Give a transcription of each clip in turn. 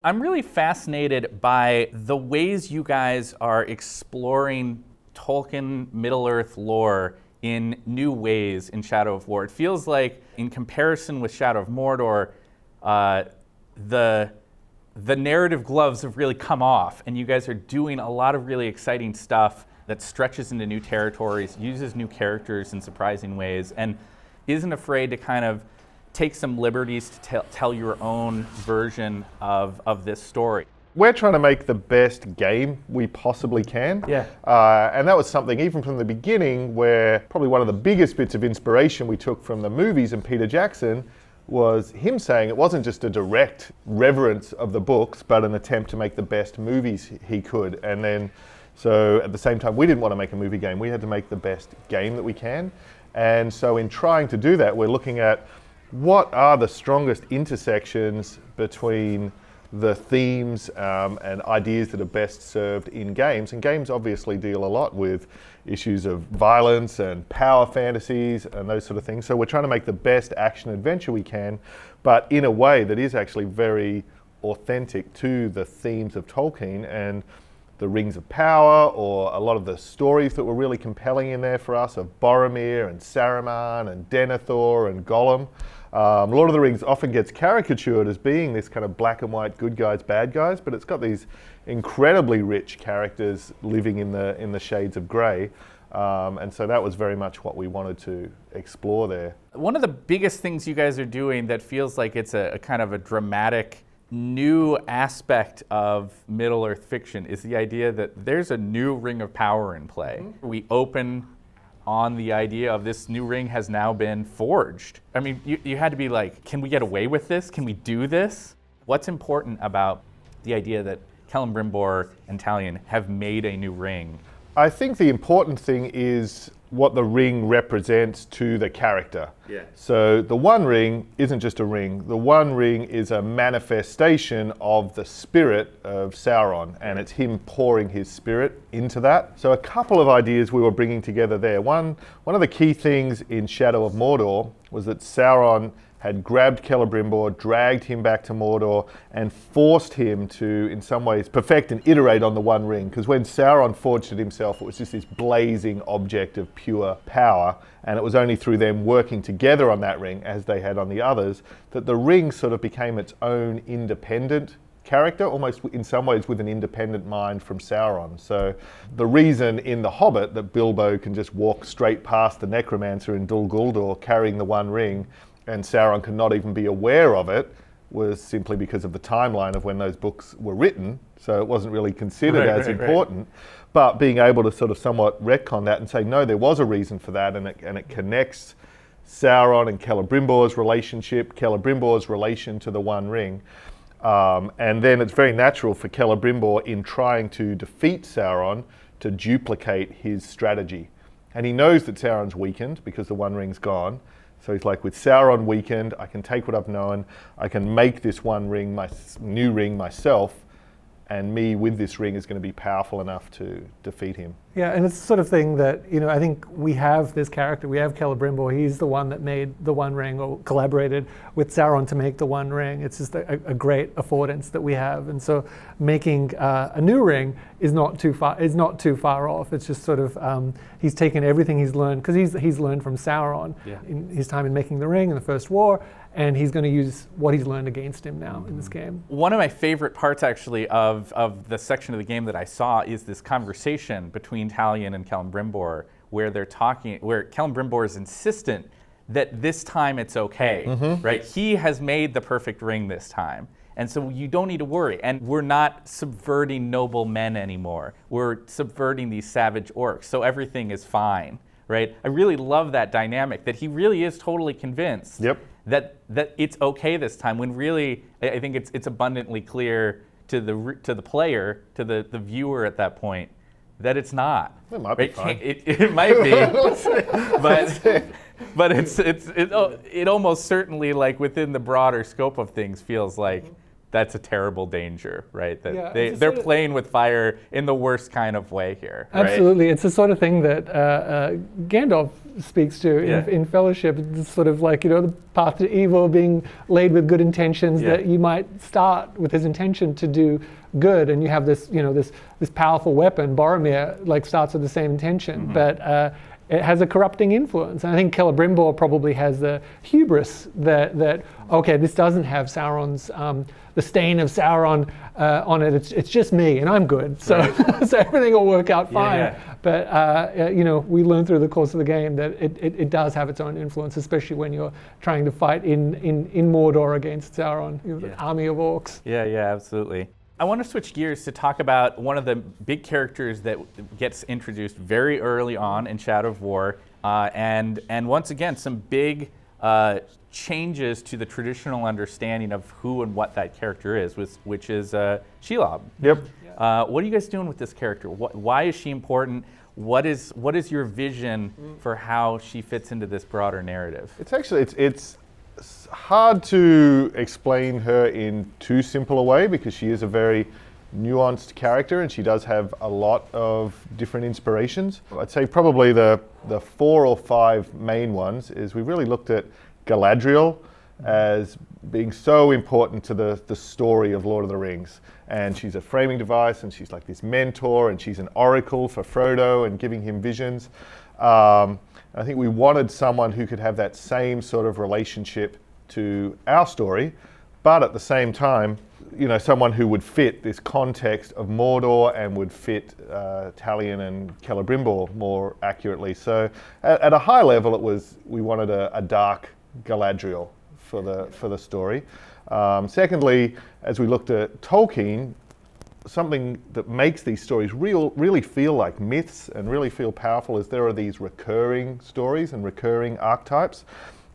I'm really fascinated by the ways you guys are exploring Tolkien Middle-earth lore in new ways in Shadow of War. It feels like, in comparison with Shadow of Mordor, the narrative gloves have really come off, and you guys are doing a lot of really exciting stuff that stretches into new territories, uses new characters in surprising ways, and isn't afraid to kind of take some liberties to tell your own version of this story. We're trying to make the best game we possibly can. Yeah. And that was something, even from the beginning, where probably one of the biggest bits of inspiration we took from the movies and Peter Jackson was him saying it wasn't just a direct reverence of the books, but an attempt to make the best movies he could. And then, so at the same time, we didn't want to make a movie game. We had to make the best game that we can. And so in trying to do that, we're looking at what are the strongest intersections between the themes and ideas that are best served in games. And games obviously deal a lot with issues of violence and power fantasies and those sort of things. So we're trying to make the best action adventure we can, but in a way that is actually very authentic to the themes of Tolkien and the Rings of Power, or a lot of the stories that were really compelling in there for us of Boromir and Saruman and Denethor and Gollum. Lord of the Rings often gets caricatured as being this kind of black and white good guys, bad guys, but it's got these incredibly rich characters living in the shades of grey. And so that was very much what we wanted to explore there. One of the biggest things you guys are doing that feels like it's a kind of a dramatic new aspect of Middle-earth fiction is the idea that there's a new Ring of Power in play. Mm-hmm. We open on the idea of this new ring has now been forged. I mean, you had to be like, can we get away with this? Can we do this? What's important about the idea that Celebrimbor and Talion have made a new ring? I think the important thing is what the ring represents to the character. Yeah. So the One Ring isn't just a ring. The One Ring is a manifestation of the spirit of Sauron, and it's him pouring his spirit into that. So a couple of ideas we were bringing together there. One of the key things in Shadow of Mordor was that Sauron had grabbed Celebrimbor, dragged him back to Mordor, and forced him to, in some ways, perfect and iterate on the One Ring. Because when Sauron forged it himself, it was just this blazing object of pure power, and it was only through them working together on that ring, as they had on the others, that the ring sort of became its own independent character, almost in some ways with an independent mind from Sauron. So the reason in The Hobbit that Bilbo can just walk straight past the necromancer in Dol Guldur carrying the One Ring, and Sauron could not even be aware of it, was simply because of the timeline of when those books were written. So it wasn't really considered as important. But being able to sort of somewhat retcon that and say, no, there was a reason for that, and it connects Sauron and Celebrimbor's relationship, Celebrimbor's relation to the One Ring. And then it's very natural for Celebrimbor, in trying to defeat Sauron, to duplicate his strategy. And he knows that Sauron's weakened because the One Ring's gone. So he's like, with Sauron weakened, I can take what I've known, I can make this One Ring, my new ring myself, and me with this ring is going to be powerful enough to defeat him. Yeah, and it's the sort of thing that, I think we have this character, we have Celebrimbor, he's the one that made the One Ring, or collaborated with Sauron to make the One Ring. It's just a great affordance that we have. And so making a new ring is not too far off. It's just sort of, he's taken everything he's learned, because he's learned from Sauron in his time in making the ring in the First War, and he's going to use what he's learned against him now in this game. One of my favorite parts, actually, of the section of the game that I saw is this conversation between Talion and Celebrimbor, where they're talking, where Celebrimbor is insistent that this time it's okay, right? He has made the perfect ring this time, and so you don't need to worry. And we're not subverting noble men anymore. We're subverting these savage orcs, so everything is fine, right? I really love that dynamic, that he really is totally convinced that it's okay this time, when really I think it's abundantly clear to the player, to the viewer at that point, that it's not. It might be fine. It might be, but it almost certainly, like, within the broader scope of things, feels like that's a terrible danger, right? That Yeah, they're playing with fire in the worst kind of way here. Right? Absolutely, it's the sort of thing that Gandalf speaks to in Fellowship. It's sort of like, the path to evil being laid with good intentions, that you might start with his intention to do good, and you have this, this powerful weapon. Boromir starts with the same intention, but it has a corrupting influence. And I think Celebrimbor probably has the hubris that okay, this doesn't have Sauron's, the stain of Sauron on it. It's just me, and I'm good. So, so everything will work out fine. Yeah. But, we learn through the course of the game that it does have its own influence, especially when you're trying to fight in Mordor against Sauron, an army of orcs. Yeah, absolutely. I want to switch gears to talk about one of the big characters that gets introduced very early on in Shadow of War, and once again, some big changes to the traditional understanding of who and what that character is, which is Shelob. Yep. What are you guys doing with this character? Why is she important? What is your vision for how she fits into this broader narrative? It's actually, it's hard to explain her in too simple a way, because she is a very nuanced character and she does have a lot of different inspirations. I'd say probably the 4 or 5 main ones is we really looked at Galadriel as being so important to the story of Lord of the Rings. And she's a framing device, and she's like this mentor, and she's an oracle for Frodo and giving him visions. I think we wanted someone who could have that same sort of relationship to our story, but at the same time, someone who would fit this context of Mordor and would fit Talion and Celebrimbor more accurately. So at a high level, we wanted a dark Galadriel for the story. Secondly, as we looked at Tolkien, something that makes these stories really feel like myths and really feel powerful is there are these recurring stories and recurring archetypes.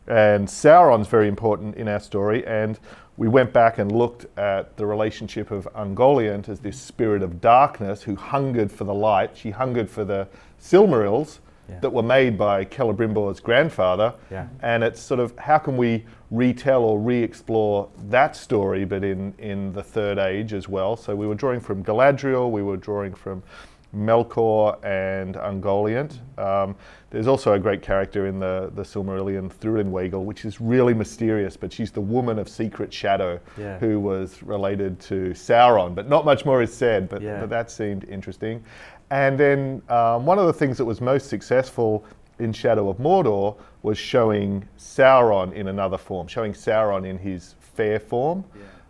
And Sauron's very important in our story, and we went back and looked at the relationship of Ungoliant as this spirit of darkness who hungered for the light. She hungered for the Silmarils that were made by Celebrimbor's grandfather. And it's sort of, how can we retell or re-explore that story, but in the Third Age as well. So we were drawing from Galadriel, we were drawing from Melkor and Ungoliant. There's also a great character in the Silmarillion, Thurinwagel, which is really mysterious, but she's the woman of secret shadow who was related to Sauron, but not much more is said, but that seemed interesting. And then one of the things that was most successful in Shadow of Mordor was showing Sauron in another form, showing Sauron in his fair form.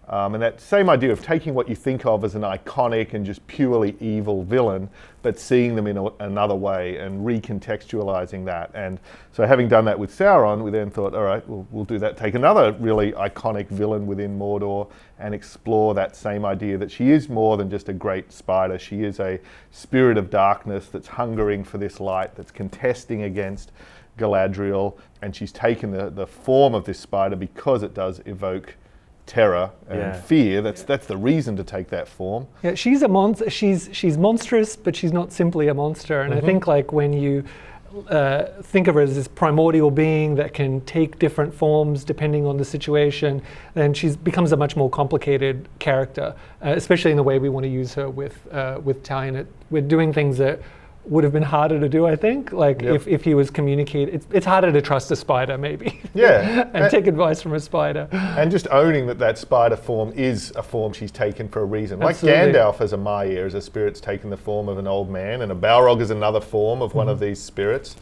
And that same idea of taking what you think of as an iconic and just purely evil villain, but seeing them in another way and recontextualizing that. And so having done that with Sauron, we then thought, all right, we'll do that, take another really iconic villain within Mordor and explore that same idea that she is more than just a great spider. She is a spirit of darkness that's hungering for this light, that's contesting against Galadriel, and she's taken the form of this spider because it does evoke terror and fear. That's the reason to take that form. Yeah, she's a monster. She's monstrous, but she's not simply a monster. And I think when you think of her as this primordial being that can take different forms depending on the situation, then she becomes a much more complicated character, especially in the way we want to use her with Talion. We're doing things that would have been harder to do, I think. If he was communicating, it's harder to trust a spider, maybe. And take advice from a spider. And just owning that spider form is a form she's taken for a reason. Absolutely. Like Gandalf as a Maiar, as a spirit's taken the form of an old man, and a Balrog is another form of one of these spirits.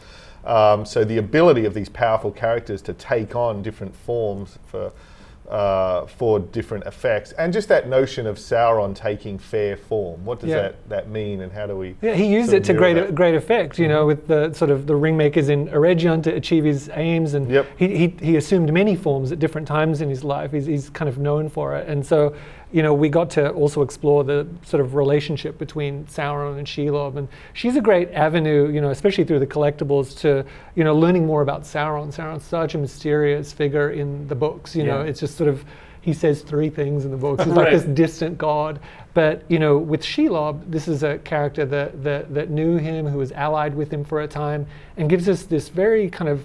So the ability of these powerful characters to take on different forms for different effects, and just that notion of Sauron taking fair form. What does that mean, and how do we? Yeah, he used it to great effect. With the sort of the ringmakers in Eregion to achieve his aims, and he assumed many forms at different times in his life. He's kind of known for it, and so we got to also explore the sort of relationship between Sauron and Shelob, and she's a great avenue, especially through the collectibles, to learning more about Sauron. Sauron's such a mysterious figure in the books. It's just sort of, he says 3 things in the books. He's like this distant god. But with Shelob, this is a character that knew him, who was allied with him for a time, and gives us this very kind of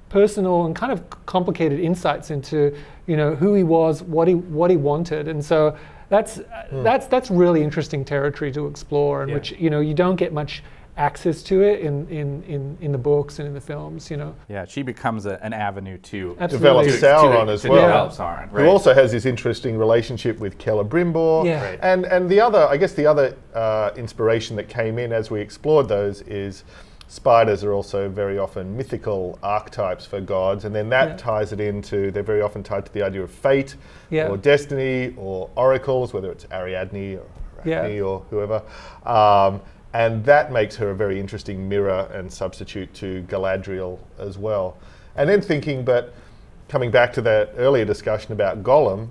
personal and kind of complicated insights into, who he was, what he wanted, and so that's really interesting territory to explore, and which you don't get much access to it in the books and in the films. Yeah, she becomes an avenue to develop Sauron as well. Develop Sauron, right. Who also has this interesting relationship with Celebrimbor. Yeah. Right. And the other inspiration that came in as we explored those is spiders are also very often mythical archetypes for gods, and then that ties it into, they're very often tied to the idea of fate or destiny or oracles, whether it's Ariadne or Arachne or whoever. And that makes her a very interesting mirror and substitute to Galadriel as well. And then coming back to that earlier discussion about Gollum,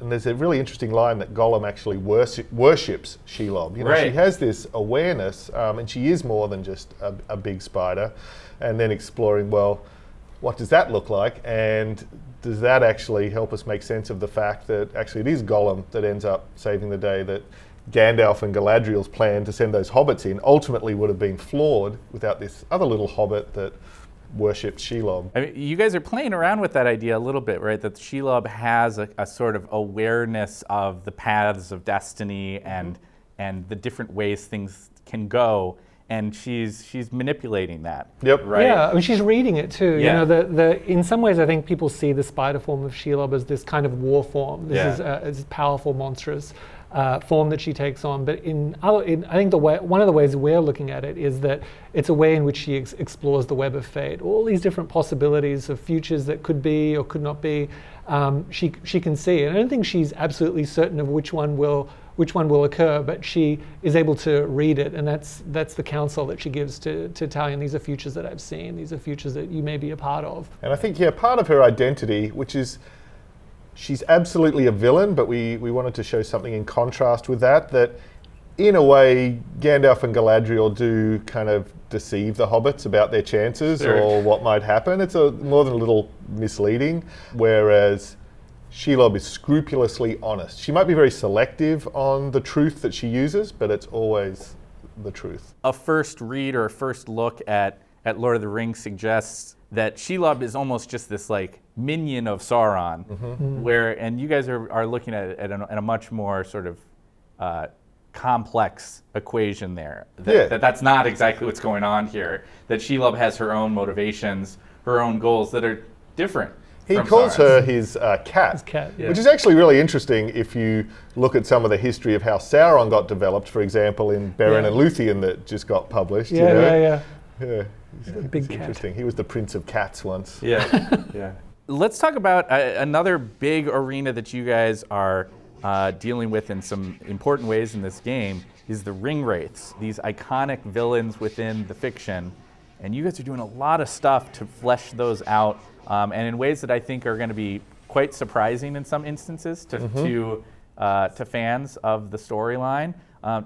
and there's a really interesting line that Gollum actually worships Shelob. She has this awareness, and she is more than just a big spider. And then exploring, well, what does that look like? And does that actually help us make sense of the fact that actually it is Gollum that ends up saving the day, that Gandalf and Galadriel's plan to send those hobbits in ultimately would have been flawed without this other little hobbit that worshipped Shelob. I mean, you guys are playing around with that idea a little bit, right? That Shelob has a sort of awareness of the paths of destiny and the different ways things can go, and she's manipulating that. Yep. Right. Yeah, I mean, she's reading it too. Yeah. In some ways, I think people see the spider form of Shelob as this kind of war form. This is powerful, monstrous form that she takes on. But I think one of the ways we're looking at it is that it's a way in which she explores the web of fate, all these different possibilities of futures that could be or could not be. She can see, and I don't think she's absolutely certain of which one will occur, but she is able to read it, and that's the counsel that she gives to Talion. These are futures that I've seen. These are futures that you may be a part of. And I think, part of her identity, which is, she's absolutely a villain, but we wanted to show something in contrast with that in a way, Gandalf and Galadriel do kind of deceive the hobbits about their chances or what might happen. It's more than a little misleading, whereas Shelob is scrupulously honest. She might be very selective on the truth that she uses, but it's always the truth. A first read or a first look at Lord of the Rings suggests that Shelob is almost just this like minion of Sauron, and you guys are looking at it at a much more sort of complex equation there. That's not exactly what's going on here. That Shelob has her own motivations, her own goals that are different. He calls her his cat, which is actually really interesting if you look at some of the history of how Sauron got developed, for example, in Beren and Luthien that just got published. Yeah. He's a big cat. Interesting. He was the Prince of Cats once. Yeah. Let's talk about another big arena that you guys are dealing with in some important ways in this game is the ring wraiths, these iconic villains within the fiction. And you guys are doing a lot of stuff to flesh those out, and in ways that I think are going to be quite surprising in some instances to fans of the storyline.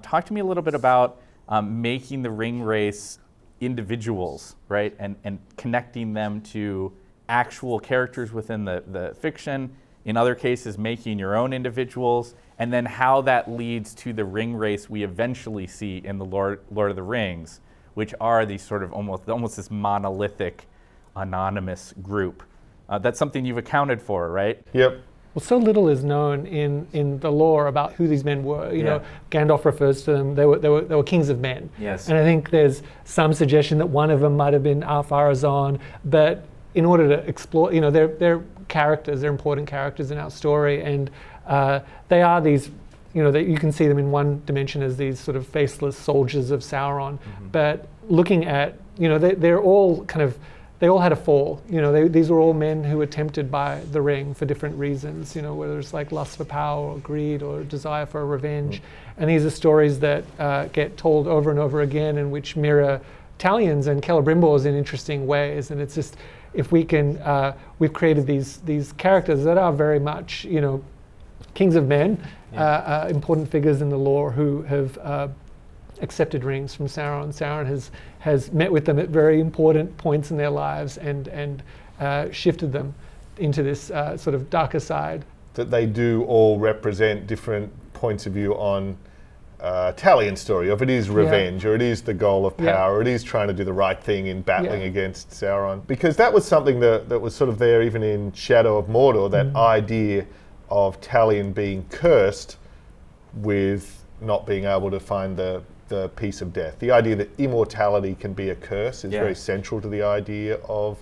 Talk to me a little bit about making the ring wraiths individuals, right, and connecting them to actual characters within the fiction. In other cases, making your own individuals, and then how that leads to the ring wraiths we eventually see in the Lord of the Rings, which are these sort of almost this monolithic, anonymous group. That's something you've accounted for, right? Yep. Well, so little is known in the lore about who these men were. You know, Gandalf refers to them. They were kings of men. Yes. And I think there's some suggestion that one of them might have been Ar-Pharazôn. But in order to explore, they're characters. They're important characters in our story, and they are these. You can see them in one dimension as these sort of faceless soldiers of Sauron. But looking at, they're all kind of. They all had a fall. These were all men who were tempted by the ring for different reasons, whether it's like lust for power or greed or desire for revenge. And these are stories that get told over and over again, in which mirror Talion's and Celebrimbors in interesting ways. And it's just, if we can, we've created these characters that are very much, kings of men, important figures in the lore who have accepted rings from Sauron. Sauron has met with them at very important points in their lives and shifted them into this sort of darker side. That they do all represent different points of view on Talion story, or if it is revenge, or it is the goal of power, or it is trying to do the right thing in battling against Sauron. Because that was something that was sort of there even in Shadow of Mordor, that idea of Talion being cursed with not being able to find the peace of death. The idea that immortality can be a curse is very central to the idea of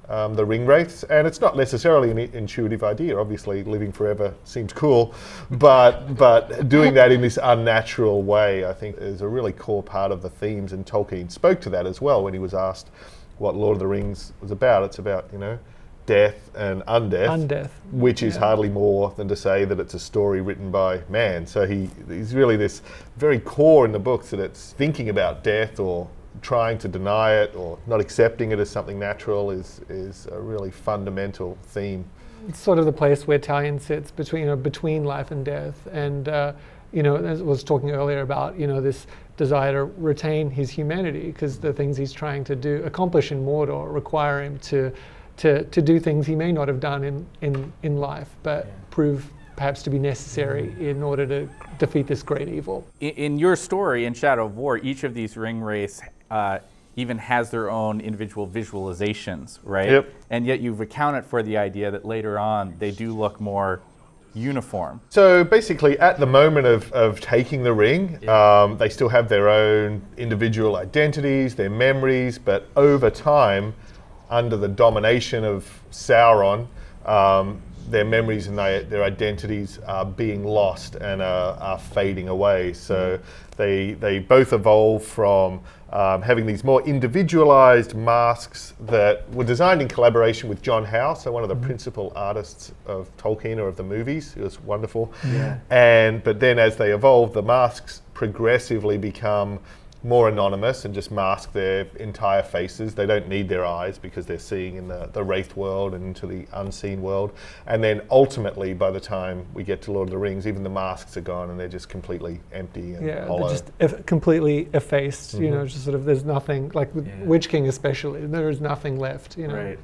the ring wraiths, and it's not necessarily an intuitive idea. Obviously, living forever seems cool, but doing that in this unnatural way, I think, is a really core part of the themes. And Tolkien spoke to that as well when he was asked what Lord of the Rings was about. It's about, you know, death and undeath, which is hardly more than to say that it's a story written by man. So he's really this very core in the books, that it's thinking about death or trying to deny it or not accepting it as something natural is a really fundamental theme. It's sort of the place where Talion sits between life and death, and as I was talking earlier about this desire to retain his humanity, because the things he's trying to accomplish in Mordor require him to do things he may not have done in life, but prove perhaps to be necessary in order to defeat this great evil. In your story, in Shadow of War, each of these ring wraiths even has their own individual visualizations, right? Yep. And yet you've accounted for the idea that later on they do look more uniform. So basically, at the moment of taking the ring, they still have their own individual identities, their memories, but over time, under the domination of Sauron, their memories and their identities are being lost and are fading away. So they both evolve from having these more individualized masks that were designed in collaboration with John Howe, so one of the principal artists of Tolkien or of the movies. It was wonderful. But then as they evolve, the masks progressively become more anonymous and just mask their entire faces. They don't need their eyes because they're seeing in the wraith world and into the unseen world. And then ultimately, by the time we get to Lord of the Rings, even the masks are gone and they're just completely empty and hollow. They're just completely effaced. Just sort of, there's nothing, like with Witch King especially, there is nothing left.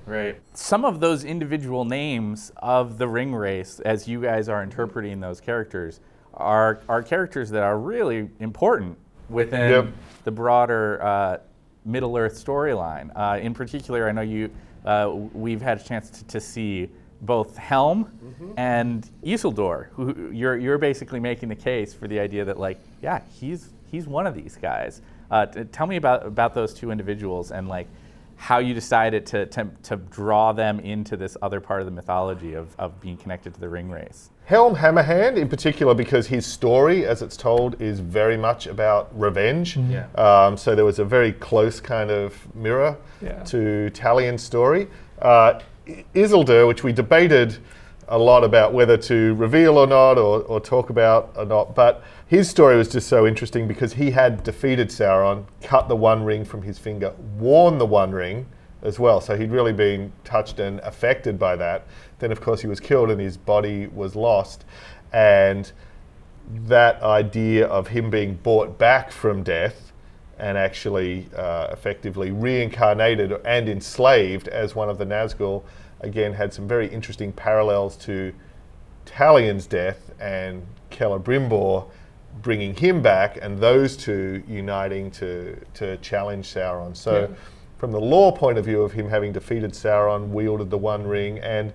Right. Some of those individual names of the ring wraiths, as you guys are interpreting those characters, are characters that are really important within the broader Middle-earth storyline. In particular, I know we've had a chance to see both Helm and Isildur, who you're basically making the case for the idea that, he's one of these guys. Tell me about those two individuals and how you decided to draw them into this other part of the mythology of being connected to the ring wraiths. Helm Hammerhand in particular, because his story, as it's told, is very much about revenge. So there was a very close kind of mirror to Talion's story. Isildur, which we debated a lot about whether to reveal or not, or talk about or not, but his story was just so interesting because he had defeated Sauron, cut the One Ring from his finger, worn the One Ring as well. So he'd really been touched and affected by that. Then, of course, he was killed and his body was lost. And that idea of him being brought back from death and actually effectively reincarnated and enslaved as one of the Nazgul, again, had some very interesting parallels to Talion's death and Celebrimbor bringing him back, and those two uniting to challenge Sauron. So from the lore point of view of him having defeated Sauron, wielded the One Ring, and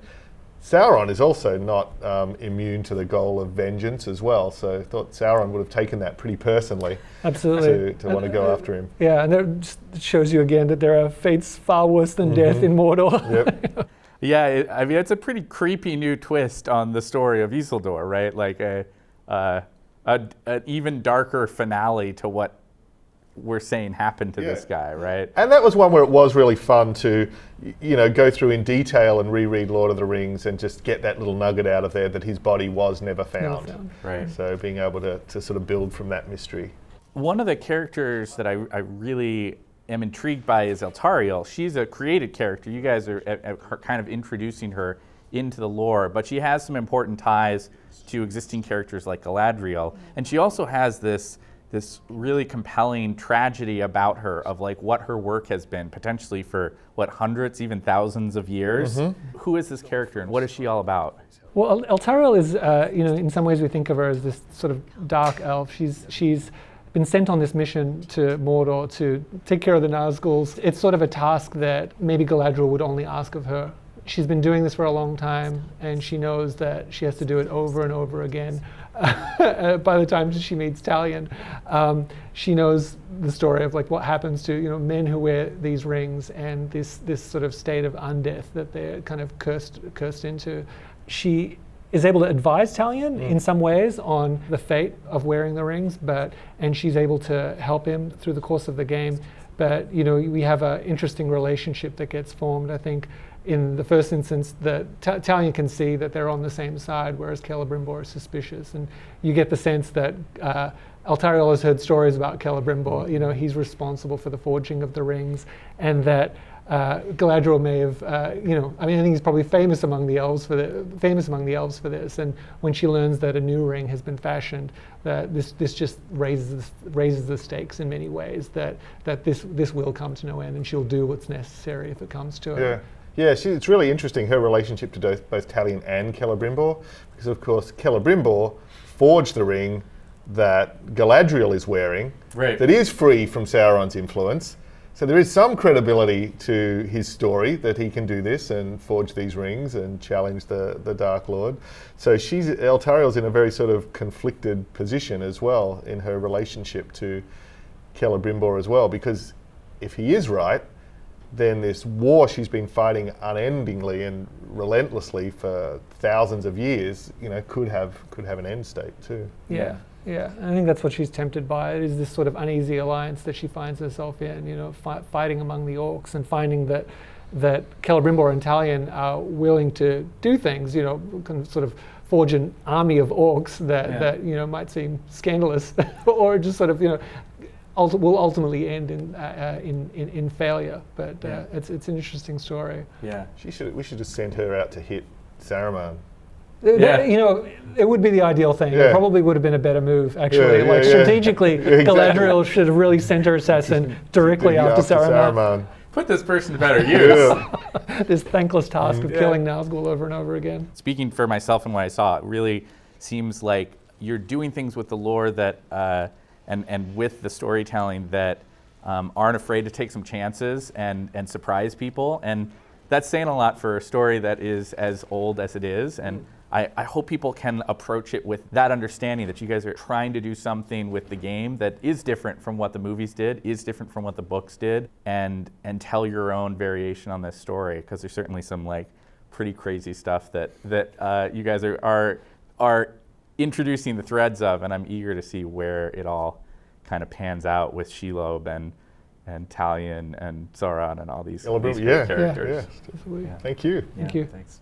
Sauron is also not immune to the goal of vengeance as well. So I thought Sauron would have taken that pretty personally. Absolutely. To want to go after him. Yeah, and it just shows you again that there are fates far worse than death in Mordor. Yeah, it's a pretty creepy new twist on the story of Isildur, right? Like an even darker finale to what we're saying happened to this guy, right? And that was one where it was really fun to, go through in detail and reread Lord of the Rings and just get that little nugget out of there that his body was never found. Right. So being able to sort of build from that mystery. One of the characters that I really am intrigued by is Tauriel. She's a created character. You guys are kind of introducing her into the lore, but she has some important ties to existing characters like Galadriel, and she also has this this really compelling tragedy about her of like what her work has been potentially for what, hundreds, even thousands of years. Who is this character and what is she all about? Well, Tauriel is, in some ways we think of her as this sort of dark elf. She's been sent on this mission to Mordor to take care of the Nazguls. It's sort of a task that maybe Galadriel would only ask of her. She's been doing this for a long time, and she knows that she has to do it over and over again. By the time she meets Talion, she knows the story of like what happens to men who wear these rings and this sort of state of undeath that they're kind of cursed into. She is able to advise Talion in some ways on the fate of wearing the rings, and she's able to help him through the course of the game. But we have an interesting relationship that gets formed, I think. In the first instance, Talion can see that they're on the same side, whereas Celebrimbor is suspicious. And you get the sense that Tauriel has heard stories about Celebrimbor. He's responsible for the forging of the rings, and that Galadriel may have, I think he's probably famous among the elves for this. And when she learns that a new ring has been fashioned, this just raises the stakes in many ways. That this will come to no end, and she'll do what's necessary if it comes to it. Yeah, it's really interesting, her relationship to both Talion and Celebrimbor, because of course Celebrimbor forged the ring that Galadriel is wearing, that is free from Sauron's influence. So there is some credibility to his story that he can do this and forge these rings and challenge the Dark Lord. So Tauriel's in a very sort of conflicted position as well in her relationship to Celebrimbor as well, because if he is right, then this war she's been fighting unendingly and relentlessly for thousands of years, could have an end state too. Yeah. I think that's what she's tempted by. It is this sort of uneasy alliance that she finds herself in. Fighting among the orcs and finding that Celebrimbor and Talion are willing to do things. Kind of sort of forge an army of orcs that might seem scandalous, or just sort of will ultimately end in failure. But it's an interesting story. Yeah, we should have sent her out to hit Saruman. It would be the ideal thing. Yeah. It probably would have been a better move, actually. Strategically, exactly. Galadriel should have really sent her assassin directly after Saruman. Put this person to better use. This thankless task of killing Nazgul over and over again. Speaking for myself and what I saw, it really seems like you're doing things with the lore that and with the storytelling that aren't afraid to take some chances and surprise people. And that's saying a lot for a story that is as old as it is. And I hope people can approach it with that understanding that you guys are trying to do something with the game that is different from what the movies did, is different from what the books did, and tell your own variation on this story, because there's certainly some like pretty crazy stuff that you guys are introducing the threads of, and I'm eager to see where it all kind of pans out with Shelob and Talion and Sauron and all these great characters. Thank you. Thank you. Thanks.